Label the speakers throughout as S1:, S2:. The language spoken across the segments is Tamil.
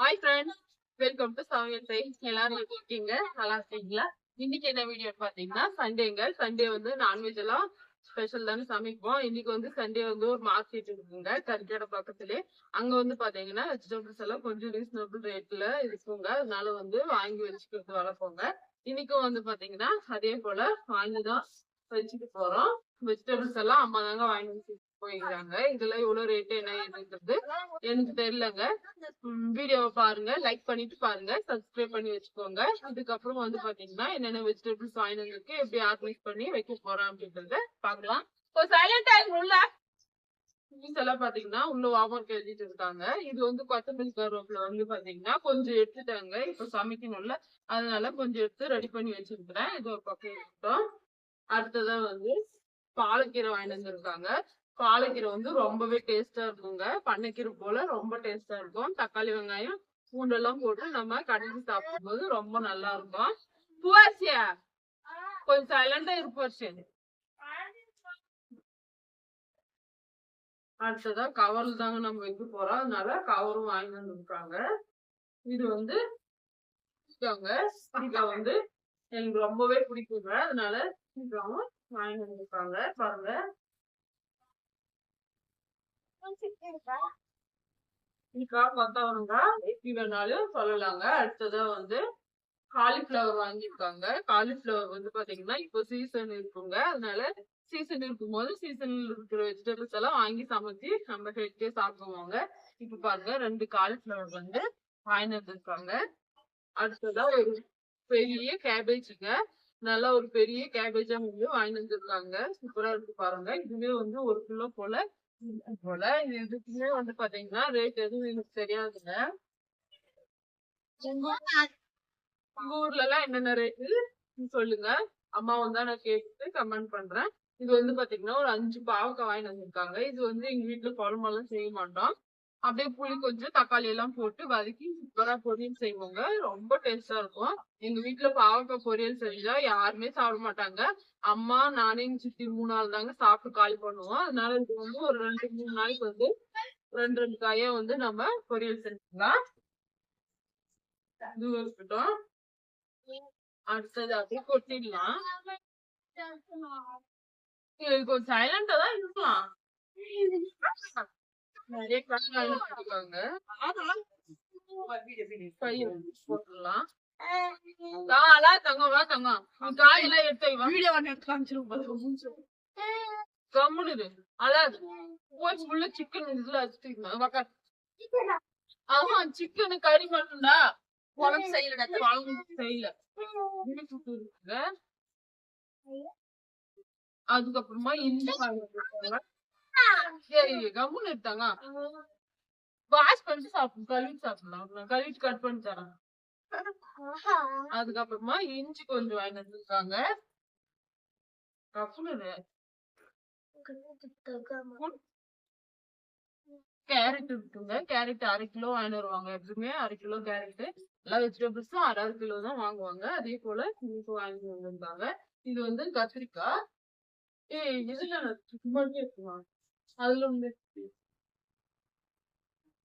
S1: ஹாய் ஃப்ரெண்ட்ஸ், வெல்கம் டு சமையல் செய். எல்லாரும் எப்படி இருக்கீங்க? நல்லா இருக்கீங்களா? இன்னைக்கு என்ன வீடியோ பாத்தீங்கன்னா சண்டேங்க. சண்டே வந்து நான்வெஜ் எல்லாம் ஸ்பெஷல் தானே சமைப்போம். இன்னைக்கு வந்து சண்டே வந்து ஒரு மார்க்கெட் இருக்குங்க கறிக்கடை பக்கத்துலயே. அங்க வந்து பாத்தீங்கன்னா வெஜிடபிள்ஸ் எல்லாம் கொஞ்சம் ரீசனபிள் ரேட்ல இருக்குங்க. அதனால வந்து வாங்கி வச்சுக்கிட்டு வரப்போங்க. இன்னைக்கும் வந்து பாத்தீங்கன்னா அதே போல வாங்கிதான் வச்சுட்டு போறோம். வெஜிடபிள்ஸ் எல்லாம் அம்மா தாங்க வாங்கி வச்சு போயிருக்காங்க. இதுல இவ்வளவு ரேட் என்ன ஏதுங்கிறது எனக்கு தெரியலங்க. வீடியோவை பாருங்க, லைக் பண்ணிட்டு பாருங்க, சப்ஸ்கிரைப் பண்ணி வச்சுக்கோங்க. இதுக்கப்புறம் வந்து பாத்தீங்கன்னா என்னென்ன வெஜிடபிள்ஸ் வாங்கினது இருக்கு, எப்படி ஆர்கனைஸ் பண்ணி வைக்க போறோம் அப்படின்றத பாக்கலாம். இப்போ சைலண்ட் ஆகும் உள்ள எல்லாம் பாத்தீங்கன்னா உள்ள வாமர்க்கு எழுதிட்டு இருக்காங்க. இது வந்து கொத்தமல்லி கருவேப்பில வந்து பாத்தீங்கன்னா கொஞ்சம் எடுத்துட்டாங்க. இப்ப சமைக்கணும்ல, அதனால கொஞ்சம் எடுத்து ரெடி பண்ணி வச்சிருக்கிறேன். இது ஒரு பக்கம் இருக்கட்டும். அடுத்ததான் வந்து பாலக்கீரை வாங்கிட்டு வந்திருக்காங்க. பாலக்கீரை வந்து ரொம்பவே டேஸ்டா இருக்குங்க. பண்ணைக்கீரை போல ரொம்ப டேஸ்டா இருக்கும். தக்காளி வெங்காயம் பூண்டெல்லாம் போட்டு நம்ம கடைஞ்சி சாப்பிடும்போது ரொம்ப நல்லா இருக்கும். பூவாசியா கொஞ்சம் சைலண்டா இருப்பாச்சு. அடுத்ததான் கவர்ல தாங்க நம்ம வைக்க போறோம். அதனால கவரும் வாங்கி வந்துருக்காங்க. இது வந்து வந்து எனக்கு ரொம்பவே பிடிக்குங்க. அதனால வாங்கி வந்துருக்காங்க பாருங்க. கொத்தவரங்கா எப்படி வேணாலும் சொல்லலாங்க. அடுத்ததா வந்து காலிஃபிளவர் வாங்கியிருக்காங்க. காலிஃபிளவர் வந்து பாத்தீங்கன்னா இப்போ சீசன் இருக்குங்க. அதனால சீசன் இருக்கும்போது சீசன்ல இருக்கிற வெஜிடபிள்ஸ் எல்லாம் வாங்கி சமைச்சு நம்ம ஹெல்த்தியா சாப்பிடுவாங்க. இப்ப பாருங்க 2 காலிஃபிளவர் வந்து வாங்கி வந்திருக்காங்க. அடுத்ததா ஒரு பெரிய கேபேஜுங்க. நல்லா ஒரு பெரிய கேபேஜா வந்து வாங்கி வந்திருக்காங்க. சூப்பரா இருக்கு பாருங்க. இதுவே வந்து 1 கிலோ போல போல. இதுக்குமே வந்து பாத்தீங்கன்னா ரேட் எதுவும் எனக்கு தெரியாதுங்க. உங்க ஊர்ல எல்லாம் என்னென்ன ரேட்டு சொல்லுங்க. அம்மா வந்தா நான் கேட்டு கமெண்ட் பண்றேன். இது வந்து பாத்தீங்கன்னா ஒரு 5 பாவக்காய் வாங்கிட்டு வந்திருக்காங்க. இது வந்து எங்க வீட்டுல குழம்பெல்லாம் செய்ய மாட்டோம். அப்படியே புளி கொஞ்சம் தக்காளி எல்லாம் போட்டு வதக்கி சூப்பரா பொரியல் செய்வோங்க. ரொம்ப டேஸ்டா இருக்கும். எங்க வீட்டுல பாவக்காய் பொரியல் செஞ்சா யாருமே சாப்பிட மாட்டாங்க. அம்மா நானே எங்க சித்தி 3 நாள் தாங்க சாப்பிட்டு காலி பண்ணுவோம். அதனால இது வந்து ஒரு 2-3 நாளைக்கு வந்து 2 காயா வந்து நம்ம பொரியல் செஞ்சுக்கலாம். இது இருக்கட்டும். அடுத்தது அப்படியே கொட்டிடலாம். கொஞ்சம் சைலண்டா தான் இருக்கலாம். நிறைய இருக்காங்க. போட்டுடலாம். தங்கம் வா தங்கம். காயெல்லாம் எடுத்து வீடியோ எடுத்து காமிச்சிருவோம். கம்முனு அதாவது உள்ள சிக்கன் இதுல வச்சுட்டு ஆமா சிக்கனு கறி மட்டும்டா. குழம்பு செய்யல குழம்பு செய்யல. அதுக்கப்புறமா இஞ்சி கம்முன்னு எடுத்தாங்க. வாஷ் பண்ணிட்டு சாப்பிடும் கழுவிட்டு சாப்பிடலாம். கழுவிட்டு கட் பண்ணி தரேன். அதுக்கப்புறமா இஞ்சி கொஞ்சம் வாங்கி வந்திருக்காங்க. கேரட் இருக்குங்க. கேரட் 1/2 கிலோ வாங்கிட்டு வருவாங்க. எப்பவுமே 1/2 கிலோ கேரட். எல்லா வெஜிடபிள்ஸும் 1/2 கிலோ தான் வாங்குவாங்க. அதே போல இன்னைக்கு வாங்கி வந்திருந்தாங்க. இது வந்து கத்திரிக்காய். இதுல இருக்குமா அதுல வந்து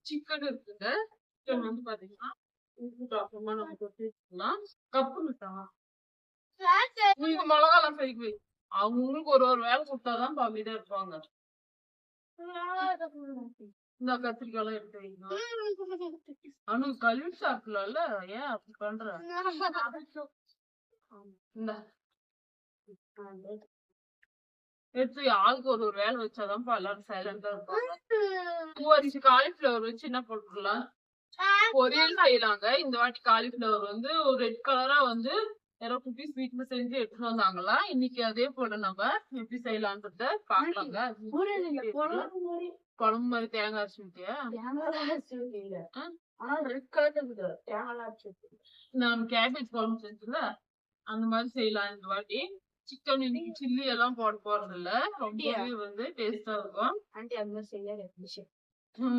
S1: சிக்கன் இருக்குங்க. சிக்கன் வந்து பாத்தீங்கன்னா அப்புறமா நம்ம கொட்டிக்கலாம். கப்பு விட்டான் உங்களுக்கு மிளகாலாம் சரி அவங்களுக்கு ஒரு வேலை கொடுத்தாதான் அமைதியா இருப்பாங்க. இந்த கத்திரிக்காய் எல்லாம் எடுத்து வைங்க. அனு கழுவி சாப்பிடலாம்ல, ஏன் அப்படி பண்ற? எடுத்து ஆளுக்கு ஒரு வேலை வச்சாதான் எல்லாரும் சைலண்டா இருப்பாங்க. பூவரிசி காலிஃபிளவர் வச்சு என்ன போட்டுக்கலாம், பொரியல் செய்யலாங்க. இந்த வாட்டி காலிஃபிளவர் வந்து ஒரு ரெட் கலரா வந்து யாரோ குட்டீஸ் வீட்டுல செஞ்சு எடுத்துட்டு வந்தாங்களா. இன்னைக்கு அதே போல நம்ம எப்படி செய்யலான்றத பாக்கலாங்க. குழம்பு மாதிரி தேங்காய் அரைச்சு ஊத்தியா? நான் கேபேஜ் குழம்பு செஞ்சுல அந்த மாதிரி செய்யலாம் இந்த வாட்டி. சிக்கன் இன்னைக்கு சில்லி எல்லாம் போட போறது இல்ல. ரொம்பவே வந்து டேஸ்டா இருக்கும்.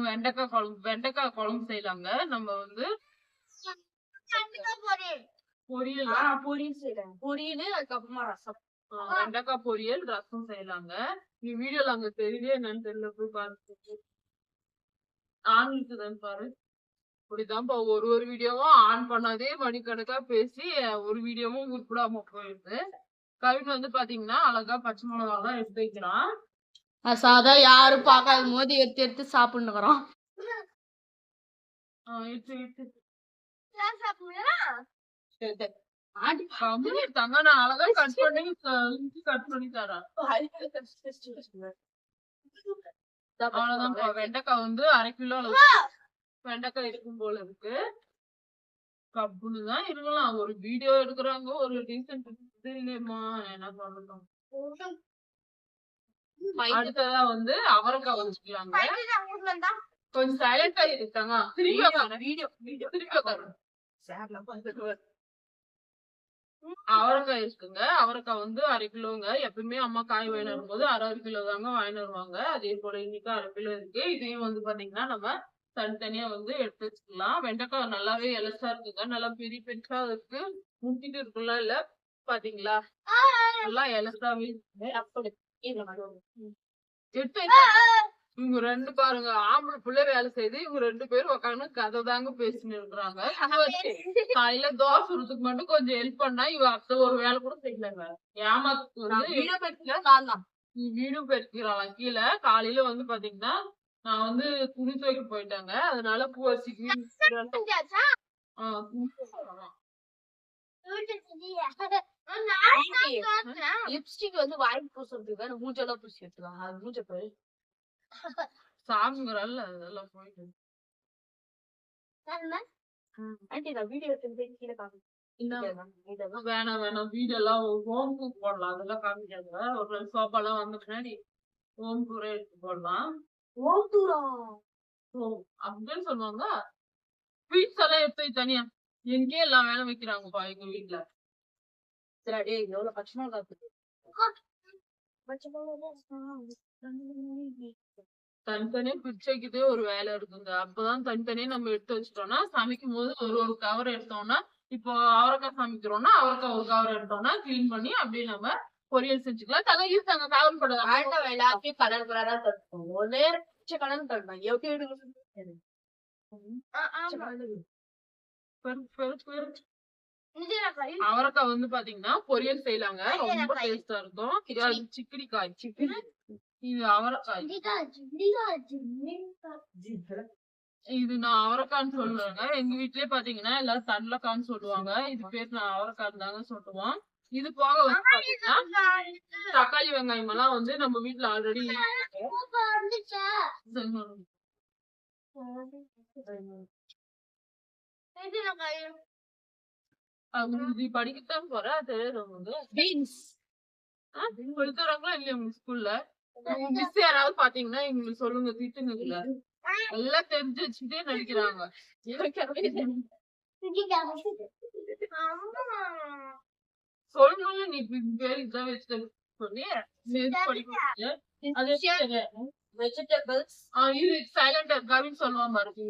S1: வெண்டைக்காய் குழம்பு செய்யலாங்க. நம்ம வந்து பொரியல் செய்யலாம். பொரியல் அதுக்கப்புறமா ரசம். வெண்டைக்காய் பொரியல் ரசம் செய்யலாங்க. வீடியோல அங்க தெரியவே என்னன்னு தெரியல. போய் பாரு ஆங்கிலத்துதான் பாரு. இப்படிதான்ப்பா ஒரு வீடியோவும் ஆன் பண்ணாதே மணிக்கணக்கா பேசி ஒரு வீடியோவும் உருப்படாம போயிடுது. கவின் வந்து பாத்தீங்கன்னா அழகா பச்சை மிளகா எல்லாம் எடுத்து வைக்கிறான்.
S2: சாதா யாரும் பார்க்காத போது எடுத்து எடுத்து சாப்பிடுறோம்.
S1: தங்க நான் அழகா கட் பண்ணி தரேன். அவ்வளவுதான்ப்பா. வெண்டைக்காய் வந்து 1/2 கிலோ வெண்டைக்காய் இருக்கும் போல இருக்கு. கப்புனுதான் இருக்கலாம். ஒரு வீடியோ எடுக்கிறாங்க, ஒரு டீசன்ட் இல்லையம்மா, என்ன பண்ணட்டும். அடுத்ததா வந்து அவரைக்காய் வச்சுக்கலாங்க. கொஞ்சம் சைலண்டா இருக்காங்க. அவரைக்காய் இருக்குங்க. அவரைக்காய் வந்து 1/2 கிலோங்க. எப்பவுமே அம்மா காய் வாங்கிட்டு வரும்போது 1/2 கிலோ தாங்க வாங்கிட்டு வருவாங்க. அதே போல இன்னைக்கு 1/2 கிலோ இருக்கு. இதையும் வந்து பாத்தீங்கன்னா நம்ம தனித்தனியா வந்து எடுத்து வச்சுக்கலாம். வெண்டைக்காய் நல்லாவே இலசா இருக்குங்க. நல்லா பெரிய பெருசா இருக்கு. முட்டிட்டு இருக்குல்ல இல்ல பாத்தீங்களா, நல்லா இலசாவே அப்படி எடுத்து இவங்க 2 பாருங்க, ஆம்பளை புள்ள வேலை செய்து இவங்க 2 பேரும் உட்காந்து கதை தாங்க பேசின்னு இருக்கிறாங்க. காலையில தோசை சுடுறதுக்கு மட்டும் கொஞ்சம் ஹெல்ப் பண்ணா இவ அத்தை ஒரு வேலை கூட செய்யலங்க. ஏமாத்துக்கு வந்து வீடும் பெருக்கிறாளாம் கீழே. காலையில வந்து பாத்தீங்கன்னா நான் வந்து துணி துவைக்க போயிட்டாங்க, அதனால பூ வச்சுக்கு
S2: லிப்ஸ்டிக் வந்து வாங்கி பூசுறதுக்கு மூஞ்செல்லாம் பூசி எடுத்துக்கலாம். அது மூஞ்ச போய்
S1: சாமிங்கிறல்ல அதெல்லாம் போயிட்டு வேணாம் வீடியோ எல்லாம் ஹோம் குக் போடலாம். அதெல்லாம் காமிக்காங்க. ஒரு சோப்பாலாம் வந்த பின்னாடி ஹோம் டூரே எடுத்து போடலாம்.
S2: ஹோம் டூரா
S1: அப்படின்னு சொல்லுவாங்க. ஸ்வீட்ஸ் எல்லாம் எடுத்து தனியா எங்கே எல்லாம் வேலை வைக்கிறாங்கப்பா எங்க வீட்டுல.
S2: சரி எவ்வளவு பச்சை மிளகா
S1: தனித்தனியா பிரிச்சு வைக்கிறதே ஒரு வேலை இருக்குங்க. அப்பதான் தனித்தனியா நம்ம எடுத்து வச்சிட்டோம்னா சமைக்கும் போது ஒரு கவர் எடுத்தோம்னா, இப்போ அவரைக்காய் சமைக்கிறோம்னா அவரைக்காய் ஒரு கவர் எடுத்தோம்னா கிளீன் பண்ணி அப்படியே நம்ம பொரியல் செஞ்சுக்கலாம். தலை இருக்காங்க கவர் போடுறது
S2: எல்லாத்தையும் கலர் கலரா தருவோம். ஒரே கலர் தருவாங்க. எப்படி
S1: அவரைக்காய் வந்து பாத்தீங்கன்னா பொரியல் செய்யலாங்க. ரொம்ப டேஸ்டா இருக்கும். சிக்கிடிக்காய் இது அவரைக்காய். இது நான் அவரைக்கான்னு சொல்றேங்க. எங்க வீட்லயே பாத்தீங்கன்னா எல்லாரும் தண்டலக்கான்னு சொல்லுவாங்க. இது பேர் நான் அவரைக்காய் தாங்க சொல்லுவோம். இது போக வந்து பாத்தீங்கன்னா தக்காளி வெங்காயம் எல்லாம் வந்து நம்ம வீட்டுல ஆல்ரெடி படிக்கத்தான் போறேன். அது சொல்லித்தராங்களா இல்லையா உங்க ஸ்கூல்ல? மிஸ் யாராவது பாத்தீங்கன்னா எங்களுக்கு சொல்லுங்க, திட்டுங்க. எல்லாம் தெரிஞ்சு வச்சுட்டே நடிக்கிறாங்க. சொல்லணும்னு நீ பேர் இதான் வச்சு சொல்லி வெஜிடபிள்ஸ் இது சைலண்டா இருக்காருன்னு சொல்லுவான் பாருங்க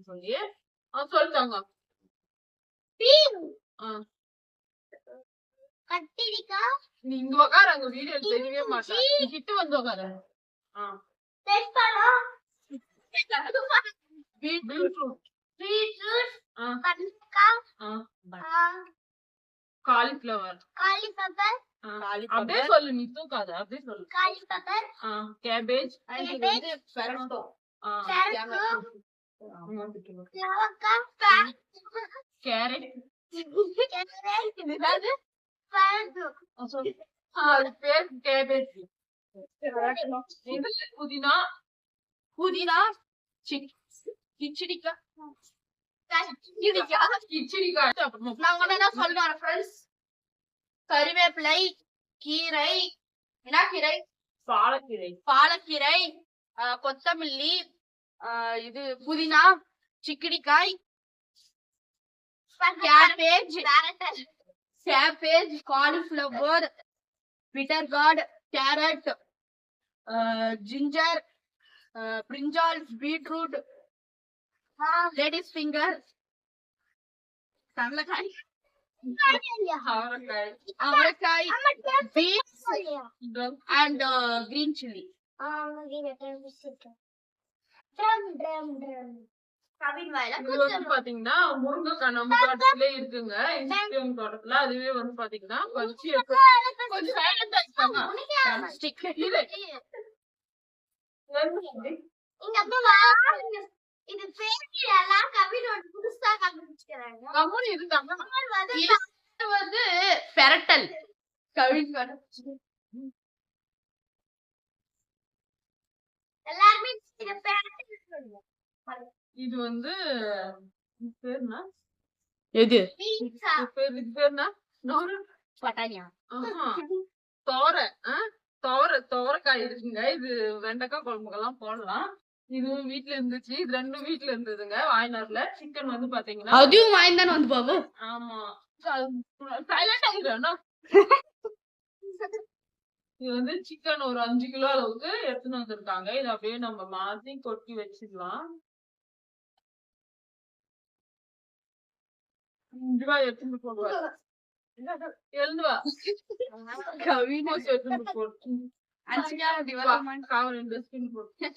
S1: சொல்லி சொல்லிட்டாங்க. நீ இங்க உக்கார, அங்க வீடியோ தெரியவே மாட்டேன். கிட்ட வந்து உக்கார. காலிஃபிளவர் அப்படியே சொல்லு, நீ தூக்காத அப்படியே சொல்லு. கேபேஜ் கேரட் பேர் கேபேஜ். புதினா கிச்சடிக்காய்.
S2: கறிவேப்பிலை, கீரை, என்ன கீரை?
S1: பாலக்கீரை,
S2: கொத்தமல்லி, இது புதினா, சிக்கிடிக்காய், cabbage, cauliflower, bitter gourd, carrot, ginger, brinjal, beetroot, ladies finger, கடலைக்காய், அவரைக்காய், beans and green chili. Kavin வாயில
S1: இது வந்து பாத்தீங்கன்னா முருங்கைக்காய் நம்ம தோட்டத்திலே இருக்குங்க. இன்ஸ்டாகிராம் தோட்டத்துல அதுவே வந்து பாத்தீங்கன்னா பறிச்சு கொஞ்சம் silent ஆ இருக்காங்க.
S2: இங்க அப்ப இது பேசி எல்லாம் கவினோட புதுசா கண்டுபிடிச்சாங்க.
S1: கம்முனு இருந்தாங்க.
S2: இது வந்து பெரட்டல் கவின் எல்லாரும் இத பெரட்டல் சொல்லுங்க.
S1: இது வந்து பேர் என்ன?
S2: எது
S1: இது பேர் என்ன? நோரு
S2: பட்டாணியா?
S1: தோரக்காய் இருக்குங்க. இது வெண்டைக்காய் குழம்புக்கெல்லாம் போடலாம். இதுவும் வீட்ல இருந்துச்சு. இது ரெண்டும் வீட்ல இருந்ததுங்க. வாய்நார்ல சிக்கன் வந்து பாத்தீங்கன்னா
S2: அதுவும் வாய்ந்தானே வந்து பாபு.
S1: ஆமா சைலண்ட் ஆகிடும். இது வந்து சிக்கன் ஒரு 5 கிலோ அளவுக்கு எடுத்துன்னு வந்திருக்காங்க. இது அப்படியே நம்ம மாத்தி கொட்டி வச்சுக்கலாம். 5 ரூபாய் எடுத்துட்டு போடுவாரு. எழுந்து வா.
S2: கவின்
S1: எடுத்துட்டு போட்டு
S2: அன்சிகா டெவலப்மென்ட்
S1: காவல் இண்டஸ்ட்ரி போட்டு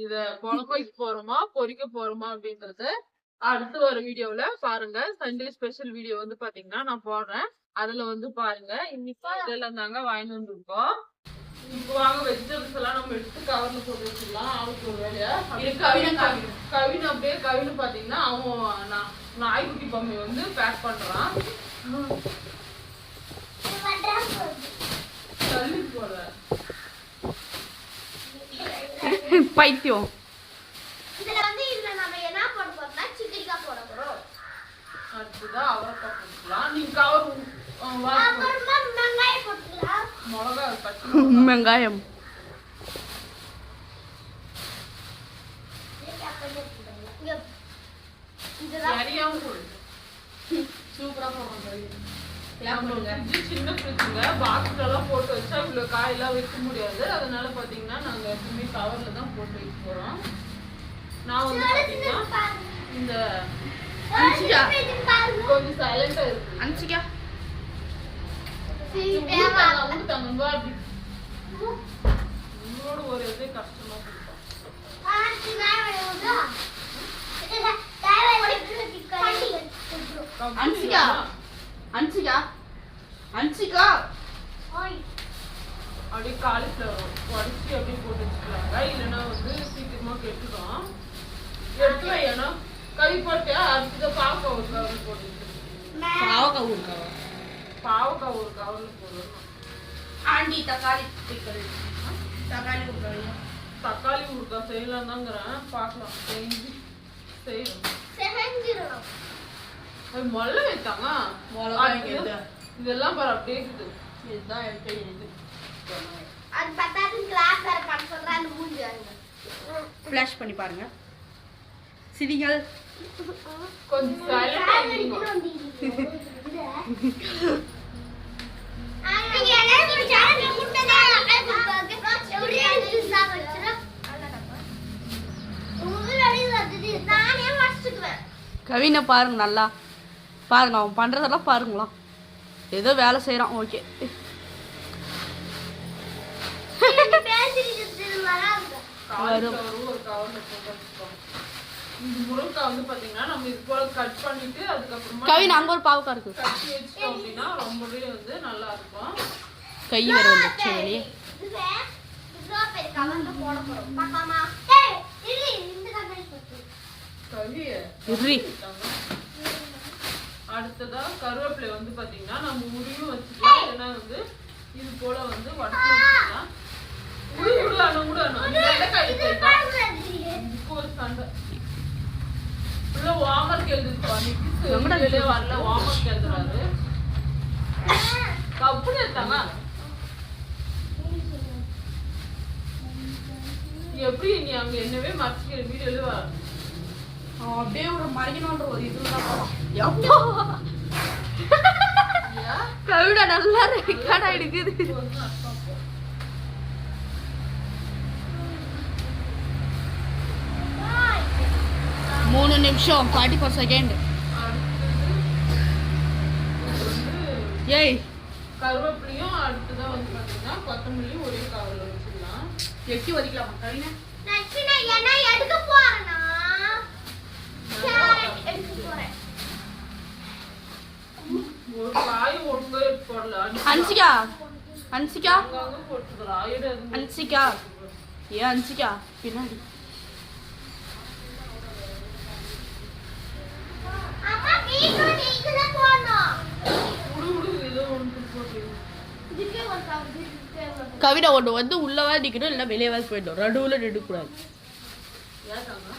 S1: இத குழம்பு வைக்க போறோமா பொரிக்க போறோமா அப்படின்றத அடுத்து ஒரு வீடியோல பாருங்க. சண்டே ஸ்பெஷல் வீடியோ வந்து பாத்தீங்கன்னா நான் போடுறேன். அதுல வந்து பாருங்க. இன்னைக்கு இதெல்லாம் தாங்க வாங்கிட்டு வந்திருக்கோம். இப்போ வாங்க வெஜிடபிள்ஸ் எல்லாம் நம்ம எடுத்து கவர்ல போட்டு வச்சிடலாம். ஆளுக்கு ஒரு வேலையா கவின் அப்படியே கவின் பாத்தீங்கன்னா அவன் நாய்க்குட்டி பொம்மை வந்து பேக் பண்றான். தள்ளி போற
S2: பைத்தியம்.
S3: இதுல வந்து இதுல நம்ம என்ன போட போறோம்னா சிக்கரிக்காய் போட போறோம்.
S1: அடுத்ததான் அவரைக்காய் போட்டுக்கலாம். நீங்க கவர்
S3: அப்புறமா வெங்காயம் போட்டுக்கலாம்.
S1: மிளகா பச்சை
S2: வெங்காயம்
S1: நிறையாவும் போடு.
S2: சூப்பரா போடுறோம்.
S1: சின்ன ஃப்ரிட்ஜுங்க. பாக்ஸ்ல எல்லாம் போட்டு வச்சா இவ்வளவு காயெல்லாம் வைக்க முடியாது. அதனால பாத்தீங்கன்னா நாங்க எப்பவுமே கவர்ல தான் போட்டு வைக்க போறோம். நான் வந்து பாத்தீங்கன்னா இந்த
S2: அன்சிகா
S1: கொஞ்சம் சைலண்டா இருக்கு.
S2: அன்சிகா
S1: உங்களோட ஒரு இது கஷ்டமா கொடுப்போம்.
S2: அன்சிகா அன்சிகா அன்சிகா
S1: அப்படியே காலிஃப்ளவர் உடச்சி அப்படியே போட்டு வச்சுக்கலாங்க. இல்லைன்னா வந்து சீக்கிரமா கெட்டுடும். எடுத்து வையனா கை போட்டு அடுத்தது பாவக்காய் ஒரு கவர்ல போட்டு
S2: பாவக்காய் ஊறுகாவா?
S1: பாவக்காய் ஒரு கவர்ல போடணும்.
S2: ஆண்டி தக்காளி பிக்கல் தக்காளி ஊறுகாய்
S1: தக்காளி ஊறுகாய் செய்யலாம் தாங்கிறேன். பார்க்கலாம் செய்யணும். அது மொல்ல வைத்தாங்க. இதெல்லாம் பாரு அப்படியே இருக்குது.
S2: இதுதான் எனக்கு இது
S3: அது பத்தாது கிளாஸ் வேற பண்ண சொல்றேன். அந்த மூஞ்சி வாங்க.
S2: ஃபிளாஷ் பண்ணி பாருங்க. சிரிகள்
S1: கொஞ்சம் சைலண்டா இருங்க.
S3: நீங்க எல்லாரும் சேனல் கூட்டதா அக்கா ஒரே ஜூஸ் சாப்பிடுறோம். உங்களோட வந்து நானே வாசிக்குவேன்.
S2: கவினை பாருங்க நல்லா பாருங்க. அவன் பண்றதெல்லாம் பாருங்களா. ஏதோ வேலை செய்யறான். ஓகே
S1: ஒரு கவர்ல போட்டு வச்சுக்கோங்க. இந்த முருங்கைக்காய் வந்து பாத்தீங்கன்னா நம்ம இது போல கட் பண்ணிட்டு அதுக்கப்புறமா
S2: கவின் அங்க ஒரு பாவக்காய் இருக்கு.
S1: கட்டி வச்சிட்டோம் அப்படின்னா ரொம்பவே வந்து நல்லா இருக்கும்.
S2: கை வேற வந்துச்சு வெளியே.
S3: இதுவே இவ்ளோ பெரிய கவர்ல போட போறோம். பாக்காமா ஏய் இல்ல இந்த கவர்ல போட்டு
S1: கவிய
S2: இர்ரி
S1: அடுத்ததா கருவேப்பிலை வந்து பாத்தீங்கன்னா நம்ம உரியும் வச்சுக்கலாம். ஏன்னா வந்து இது போல வந்து உடச்சு வச்சுக்கலாம். ஒரு சண்டை உள்ள வாமர்க்கு எழுதுறாரு. வரல வாமர்க்கு எழுதுறாரு. கப்புனு எடுத்தாங்க. எப்படி நீ அங்க என்னவே மறைச்சிக்கிற வீடு எழுதுவா.
S2: அப்படியே ஒரு மறைக்கணும்ன்ற ஒரு இதுதான். கவிட நல்லா ரெக்கார்ட் ஆயிடுக்குது. 3 நிமிஷம் 44 செகண்ட். ஏய்
S1: கருவேப்பிலையும் அடுத்ததான் வந்து பாத்தீங்கன்னா கொத்தமல்லியும் ஒரே கவர்ல வச்சுக்கலாம்.
S2: எட்டி வதிக்கலாமா கவினா?
S3: நெக்ஸ்ட் நான் என்ன எடுக்க போறேனா கேரட் எடுக்க போறேன்.
S1: ஒரு காய் ஒழுங்கா போடல.
S2: ஹன்சிகா ஹன்சிகா
S1: அங்கங்க போட்டுக்கிறா. ஆயிடு அது.
S2: ஹன்சிகா ஏன் ஹன்சிகா பின்னாடி
S3: அம்மா பீட்ரூட் இங்கல போடணும்.
S1: உடு ஏதோ ஒன்று போட்டு.
S3: இதுக்கே ஒரு கவர் இதுக்கே ஒரு
S2: கவிதா ஒன்று வந்து உள்ளவா நிற்கணும் இல்லை வெளியவா போயிடும். நடுவில் நிற்கக்கூடாது.
S1: ஏதாங்க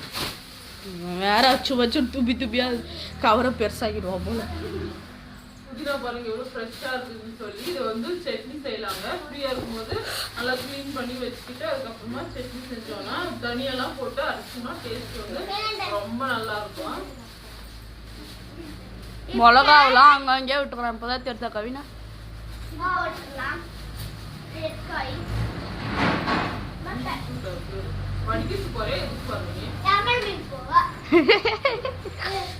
S2: வேற அச்சு வச்சு துப்பி துப்பியா கவரை பெருசாக்கிடுவோம் போல.
S1: புதினா பாருங்க எவ்வளவு ஃப்ரெஷ்ஷா இருக்குதுன்னு சொல்லி இதை வந்து சட்னி செய்யலாங்க. ஃப்ரீயா இருக்கும்போது நல்லா க்ளீன் பண்ணி வச்சுக்கிட்டு அதுக்கப்புறமா சட்னி செஞ்சோம்னா தனியெல்லாம் போட்டு அரைச்சோம்னா டேஸ்ட் வந்து ரொம்ப நல்லா இருக்கும்.
S2: மிளகாவெல்லாம் அங்கங்கே விட்டுக்கிறேன். இப்போதான் தெரிஞ்சா கவினா.
S3: போடலாம். ரெட் காய்
S1: வடிக்கிட்டு போறே எதுக்கு பாருங்க.
S3: டபுள் மீன் போவா.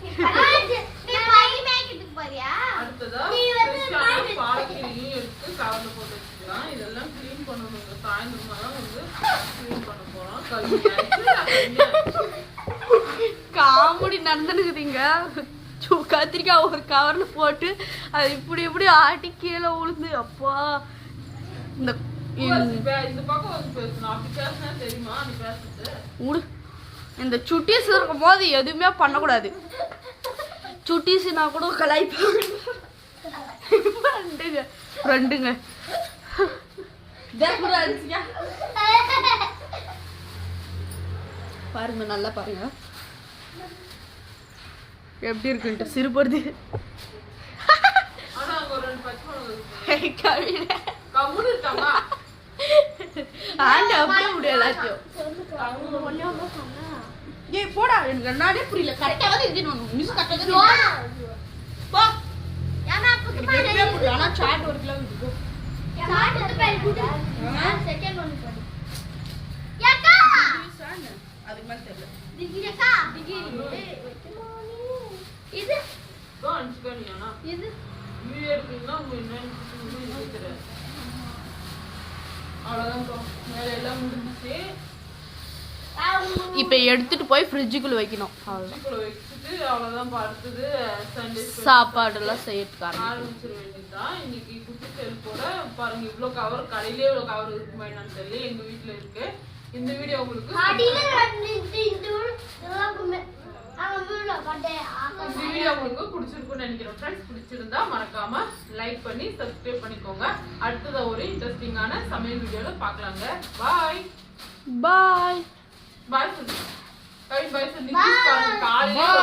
S3: நீ பை மேக்கிட்டு போறியா?
S1: அடுத்ததா
S3: நீ வந்து
S1: ஃப்ரெஷ்ஷான பாலக்கீரையும் எடுத்து கவர்ல போட்டு வச்சுக்கலாம். இதெல்லாம் க்ளீன் பண்ணணுங்க. சாயந்தரமா தான் வந்து க்ளீன் பண்ண போறோம்.
S2: காமெடி நடந்துனுக்குதுங்க. கத்திரிக்காய் ஒரு கவர்ல போட்டு அது இப்படி இப்படி ஆட்டி கீழே விழுந்து அப்பா. இந்த
S1: இந்த பக்கம் வந்து பேசணும். அப்படி பேசினா தெரியுமா நீ பேசுறது?
S2: விடு. இந்த சுட்டீஸ் இருக்கும் போது எதுவுமே பண்ணக்கூடாது. சுட்டீஸ்னா கூட கலாய்ப்பாங்க. ஃப்ரெண்டுங்க பாருங்க நல்லா பாருங்க எப்படி இருக்குன்ட்டு சிறுபடுது.
S1: ஆனா அங்க ஒரு 2 பச்சை மிளகாய் இருக்கு. கம்முனு இருக்காமா?
S2: ஆண்ட அப்படியே விடு எல்லாத்தையும். ஏய் போடா எனக்கு நானே புரியல. கரெக்டா வந்து எழுதினோம். மிஸ் கரெக்டா போ.
S3: யானா புது பாரு.
S2: ஆனா சாட் ஒரு கிலோ விட்டு போ.
S3: சாட் வந்து பாரு. செகண்ட் ஒன் போடு. யாக்கா
S2: அதுக்கு மேல தெரியல.
S3: டிகிரிக்கா டிகிரி. இது
S1: தான் அனுப்பிச்சுக்கானியானா?
S3: இது
S1: நியூ இயர்க்குன்னா உங்க என்னன்னு தெரியாது. அவ்வளோதான். வேலை எல்லாம் முடிஞ்சிச்சு.
S2: இப்ப எடுத்துட்டு போய் ஃப்ரிட்ஜுக்குள்ள வைக்கணும். அவ்வளவுதான்.
S1: ஃப்ரிட்ஜுக்குள்ள வச்சுட்டு அவ்வளோதான். அடுத்தது சண்டே
S2: சாப்பாடெல்லாம் செய்யறதுக்கு
S1: ஆரம்பிச்சிட வேண்டியதுதான். இன்னைக்கு குட்டி செல்ஃபோட பாருங்க இவ்வளோ கவர். கடையிலே இவ்வளோ கவர் இருக்குமா என்னன்னு தெரியல. எங்க வீட்டுல இருக்கு. இந்த வீடியோ உங்களுக்கு
S3: அடியில ரெண்டு இதெல்லாம்
S1: இந்த வீடியோ உங்களுக்கு பிடிச்சிருக்கும்னு நினைக்கிறேன் ஃப்ரெண்ட்ஸ். பிடிச்சிருந்தா மறக்காம லைக் பண்ணி சப்ஸ்கிரைப் பண்ணிக்கோங்க. அடுத்தது ஒரு இன்ட்ரெஸ்டிங்கான சமையல் வீடியோல பார்க்கலாங்க. பாய்
S2: பாய்
S1: பாய் சொல்லு. பாய் சொல்லி காலையில